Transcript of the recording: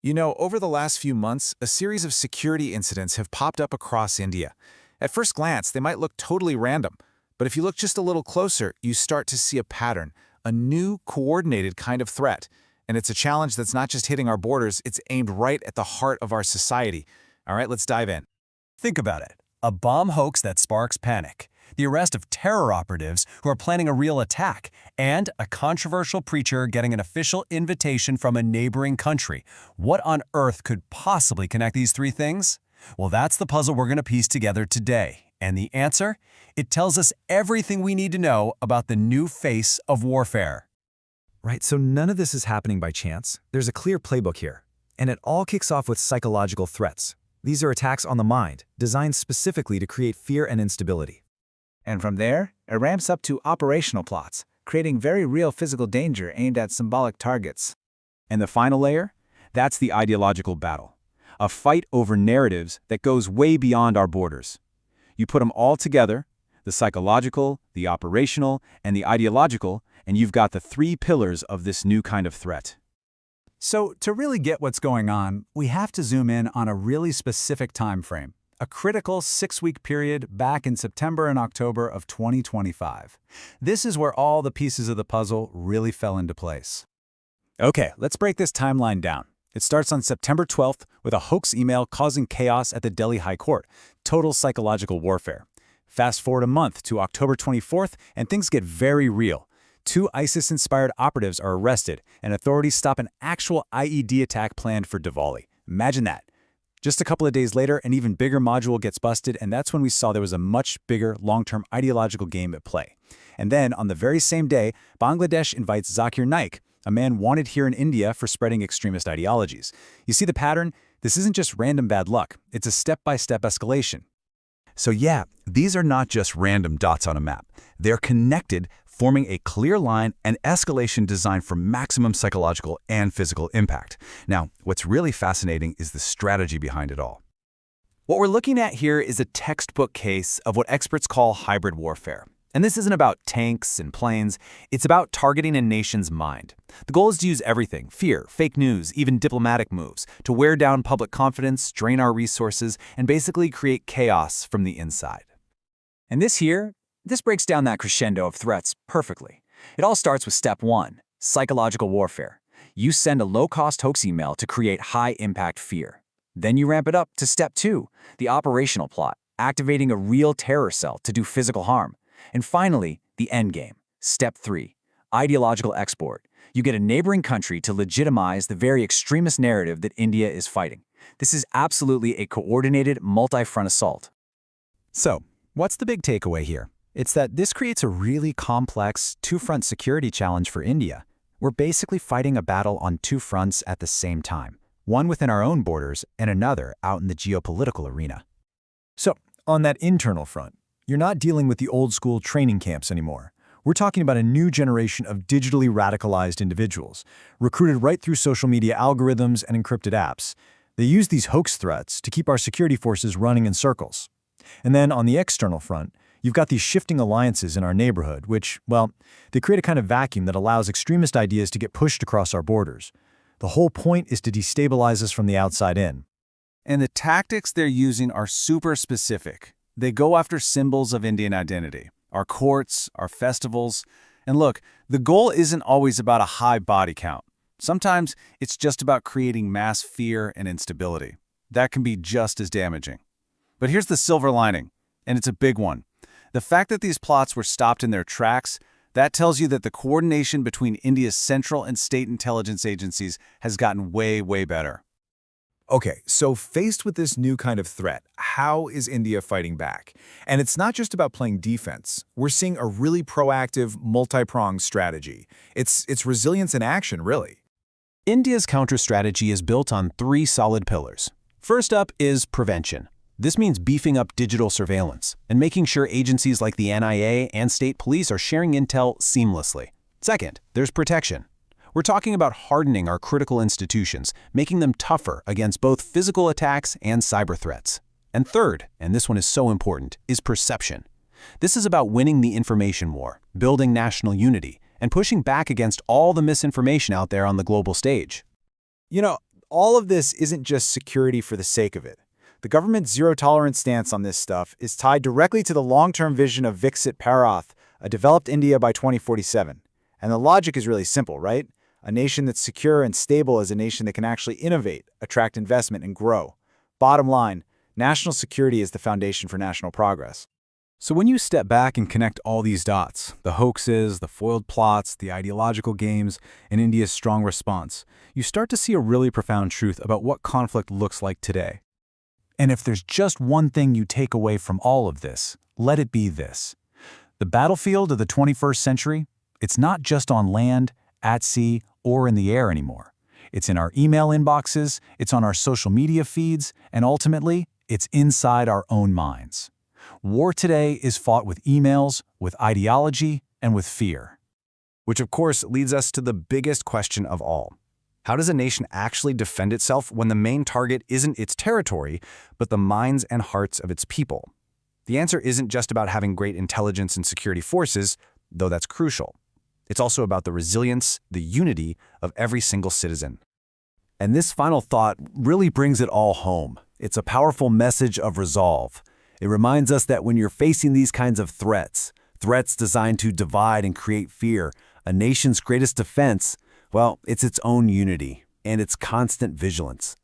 Over the last few months, a series of security incidents have popped up across India. At first glance, they might look totally random, but if you look just a little closer, you start to see a pattern, a new, coordinated kind of threat. And it's a challenge that's not just hitting our borders, it's aimed right at the heart of our society. All right, let's dive in. Think about it. A bomb hoax that sparks panic, the arrest of terror operatives who are planning a real attack, and a controversial preacher getting an official invitation from a neighboring country. What on earth could possibly connect these three things? Well, that's the puzzle we're going to piece together today. And the answer? It tells us everything we need to know about the new face of warfare. Right, so none of this is happening by chance. There's a clear playbook here. And it all kicks off with psychological threats. These are attacks on the mind, designed specifically to create fear and instability. And from there, it ramps up to operational plots, creating very real physical danger aimed at symbolic targets. And the final layer? That's the ideological battle. A fight over narratives that goes way beyond our borders. You put them all together, the psychological, the operational, and the ideological, and you've got the three pillars of this new kind of threat. So, to really get what's going on, we have to zoom in on a really specific time frame. A critical 6-week period back in September and October of 2025. This is where all the pieces of the puzzle really fell into place. Okay, let's break this timeline down. It starts on September 12th with a hoax email causing chaos at the Delhi High Court. Total psychological warfare. Fast forward a month to October 24th, and things get very real. 2 ISIS-inspired operatives are arrested, and authorities stop an actual IED attack planned for Diwali. Imagine that. Just a couple of days later, an even bigger module gets busted, and that's when we saw there was a much bigger long-term ideological game at play. And then, on the very same day, Bangladesh invites Zakir Naik, a man wanted here in India for spreading extremist ideologies. You see the pattern? This isn't just random bad luck. It's a step-by-step escalation. So yeah, these are not just random dots on a map. They're connected, forming a clear line and escalation designed for maximum psychological and physical impact. Now, what's really fascinating is the strategy behind it all. What we're looking at here is a textbook case of what experts call hybrid warfare. And this isn't about tanks and planes, it's about targeting a nation's mind. The goal is to use everything, fear, fake news, even diplomatic moves, to wear down public confidence, drain our resources, and basically create chaos from the inside. And this breaks down that crescendo of threats perfectly. It all starts with step 1, psychological warfare. You send a low-cost hoax email to create high-impact fear. Then you ramp it up to step 2, the operational plot, activating a real terror cell to do physical harm. And finally, the endgame, step 3, ideological export. You get a neighboring country to legitimize the very extremist narrative that India is fighting. This is absolutely a coordinated, multi-front assault. So, what's the big takeaway here? It's that this creates a really complex, two-front security challenge for India. We're basically fighting a battle on 2 fronts at the same time, one within our own borders and another out in the geopolitical arena. So, on that internal front, you're not dealing with the old-school training camps anymore. We're talking about a new generation of digitally radicalized individuals, recruited right through social media algorithms and encrypted apps. They use these hoax threats to keep our security forces running in circles. And then on the external front, you've got these shifting alliances in our neighborhood, which, well, they create a kind of vacuum that allows extremist ideas to get pushed across our borders. The whole point is to destabilize us from the outside in. And the tactics they're using are super specific. They go after symbols of Indian identity, our courts, our festivals. And look, the goal isn't always about a high body count. Sometimes it's just about creating mass fear and instability. That can be just as damaging. But here's the silver lining, and it's a big one. The fact that these plots were stopped in their tracks, that tells you that the coordination between India's central and state intelligence agencies has gotten way, way better. Okay, so faced with this new kind of threat, how is India fighting back? And it's not just about playing defense. We're seeing a really proactive, multi-pronged strategy. It's resilience in action, really. India's counter strategy is built on 3 solid pillars. First up is prevention. This means beefing up digital surveillance and making sure agencies like the NIA and state police are sharing intel seamlessly. Second, there's protection. We're talking about hardening our critical institutions, making them tougher against both physical attacks and cyber threats. And third, and this one is so important, is perception. This is about winning the information war, building national unity, and pushing back against all the misinformation out there on the global stage. all of this isn't just security for the sake of it. The government's zero-tolerance stance on this stuff is tied directly to the long-term vision of Viksit Bharat, a developed India by 2047. And the logic is really simple, right? A nation that's secure and stable is a nation that can actually innovate, attract investment, and grow. Bottom line, national security is the foundation for national progress. So when you step back and connect all these dots, the hoaxes, the foiled plots, the ideological games, and India's strong response, you start to see a really profound truth about what conflict looks like today. And if there's just one thing you take away from all of this, let it be this. The battlefield of the 21st century, it's not just on land, at sea, or in the air anymore. It's in our email inboxes, it's on our social media feeds, and ultimately, it's inside our own minds. War today is fought with emails, with ideology, and with fear. Which of course leads us to the biggest question of all. How does a nation actually defend itself when the main target isn't its territory, but the minds and hearts of its people? The answer isn't just about having great intelligence and security forces, though that's crucial. It's also about the resilience, the unity of every single citizen. And this final thought really brings it all home. It's a powerful message of resolve. It reminds us that when you're facing these kinds of threats designed to divide and create fear, a nation's greatest defense, well, it's its own unity and its constant vigilance.